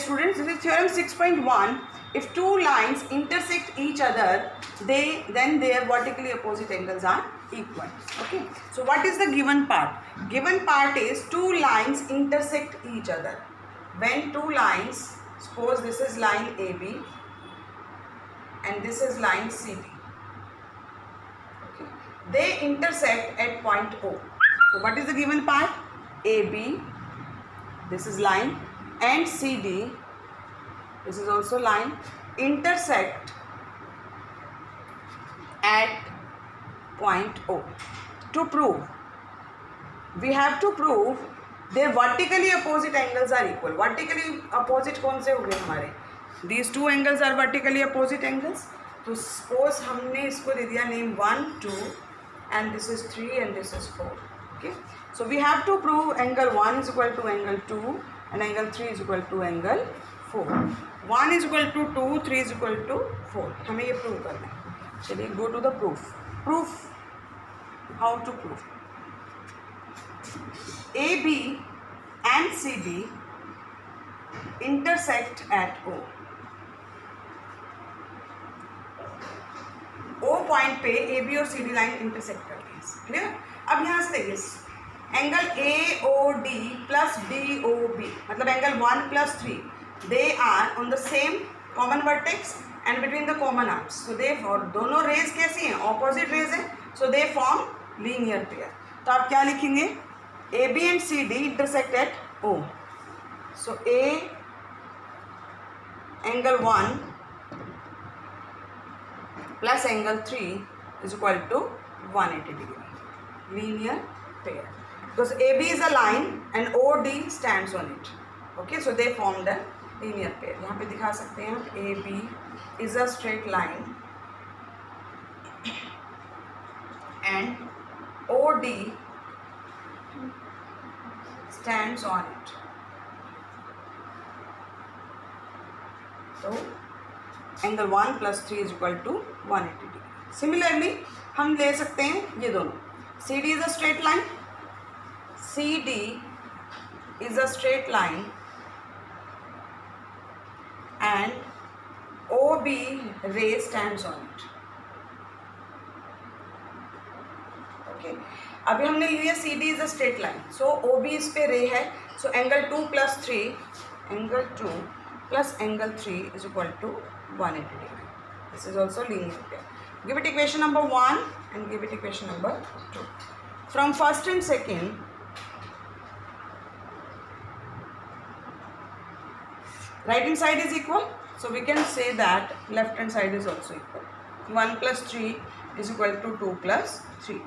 students, this is theorem 6.1. If two lines intersect each other, then their vertically opposite angles are equal. Okay. So what is the given part? Given part is two lines intersect each other. When two lines, suppose this is line AB and this is line CD. Okay. They intersect at point O. So what is the given part? AB, this is line, and CD, this is also line, intersect at point O. To prove, we have to prove their vertically opposite angles are equal. Vertically opposite कौन से हो गए हमारे? These two angles are vertically opposite angles. तो suppose हमने इसको दे दिया name 1, 2 and this is 3 and this is 4. Okay. So we have to prove angle 1 is equal to angle 2 and angle 3 is equal to angle 4. 1 is equal to 2, 3 is equal to 4. हमें ये prove करना है. चलिए go to the proof. Proof. How to prove? AB and CD intersect at O. O point पे AB और CD line intersect करती है. Clear? अब यहाँ से देखिए एंगल AOD प्लस DOB मतलब angle 1 plus 3 they are on the same common vertex and between the common arms. So they दोनों रेज कैसी हैं? ऑपोजिट रेज हैं. So they form linear pair. तो आप क्या लिखेंगे? AB and CD intersect at O. So A angle 1 plus angle 3 is equal to 180 degree. Linear pair. Because AB is a line and OD stands on it. Okay, so they formed a linear pair. यहाँ पे दिखा सकते हैं AB is a straight line and OD stands on it. So angle 1 plus 3 is equal to 180 degree. Similarly हम ले सकते हैं ये दोनों. CD is a straight line. CD is a straight line and OB ray stands on it. Okay. अभी हमने लिया CD is a straight line. So OB इस पे रे है. So angle 2 plus 3 angle 2 plus angle 3 is equal to 180 degree. This is also linear pair. Give it equation number 1 and give it equation number 2. From first and second, right hand side is equal, so we can say that left hand side is also equal. 1 plus 3 is equal to 2 plus 3.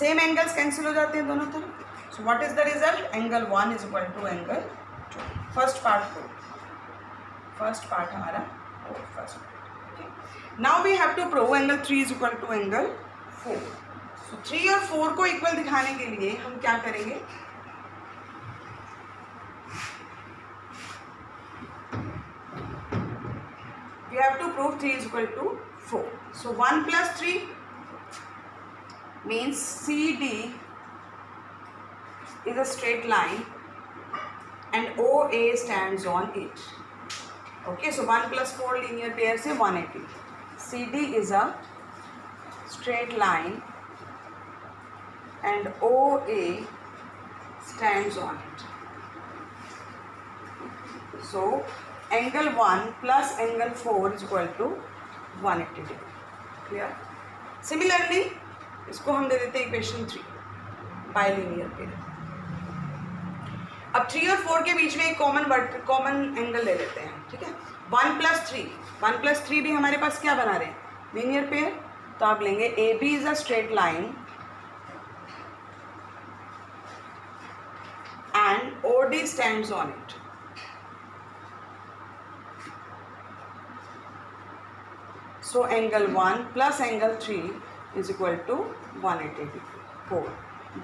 Same angles cancel हो जाते हैं दोनों तरफ. So what is the result? Angle 1 is equal to angle 2. First part को first part हमारा first part. Now we have to prove angle 3 is equal to angle 4. So 3 और 4 को equal दिखाने के लिए हम क्या करेंगे? We have to prove 3 is equal to 4. So 1 plus 3 means CD is a straight line and OA stands on it. Okay, so 1 plus 4 linear pair से 180. CD is a straight line and OA stands on it. So angle 1 plus angle 4 is equal to 180 degree. Clear? Similarly, इसको हम दे देते हैं equation 3 bilinear pair. अब 3 और 4 के बीच में एक कॉमन एंगल ले लेते हैं. ठीक है. 1 प्लस 3 1 प्लस 3 भी हमारे पास क्या बना रहे हैं? Linear pair. तो आप लेंगे AB is a straight line and OD stands on it. So angle 1 plus angle 3 is equal to 180 degree. 4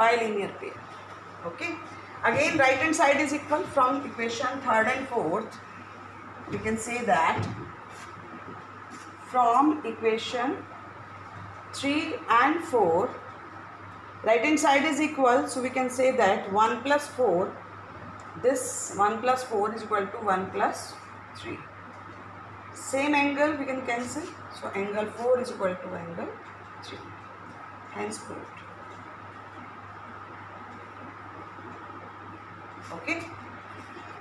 bilinear pair. Okay. Again right hand side is equal. From equation 3rd and 4th we can say that from equation 3 and 4 right hand side is equal, so we can say that 1 plus 4, this 1 plus 4 is equal to 1 plus 3. Same angle we can cancel. So angle 4 is equal to angle 3. Hence proved. Okay.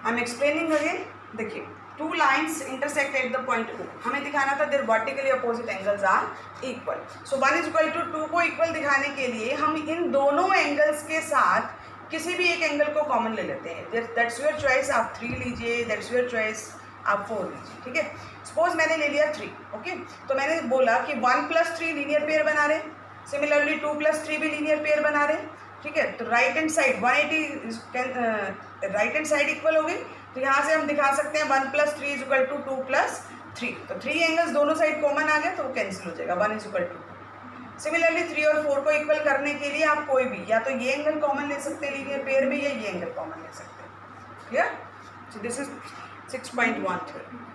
I am explaining again. देखिए, two lines intersect at the point O. हमें दिखाना था their vertically opposite angles are equal. So 1 is equal to 2 को equal दिखाने के लिए हम इन दोनों angles के साथ किसी भी एक एंगल को कॉमन ले लेते हैं. That's your choice. आप 3 लीजिए, दैट्स योर चॉइस, आप 4 लीजिए. ठीक है. सपोज मैंने ले लिया 3. ओके. तो मैंने बोला कि 1 + 3 लीनियर पेयर बना रहे. सिमिलरली 2 + 3 भी लीनियर पेयर बना रहे. ठीक है. तो right hand side 180 right hand side equal हो गई. तो यहाँ से हम दिखा सकते हैं 1 + 3 = 2 + 3. तो 3 एंगल्स दोनों साइड कॉमन आ गए तो वो कैंसिल हो जाएगा. 1 = 2. सिमिलरली 3 और 4 को इक्वल करने के लिए आप कोई भी या तो ये एंगल कॉमन ले सकते हैं लीनियर पेयर में या ये एंगल कॉमन ले सकते हैं. Clear. So this is 6.1 theorem.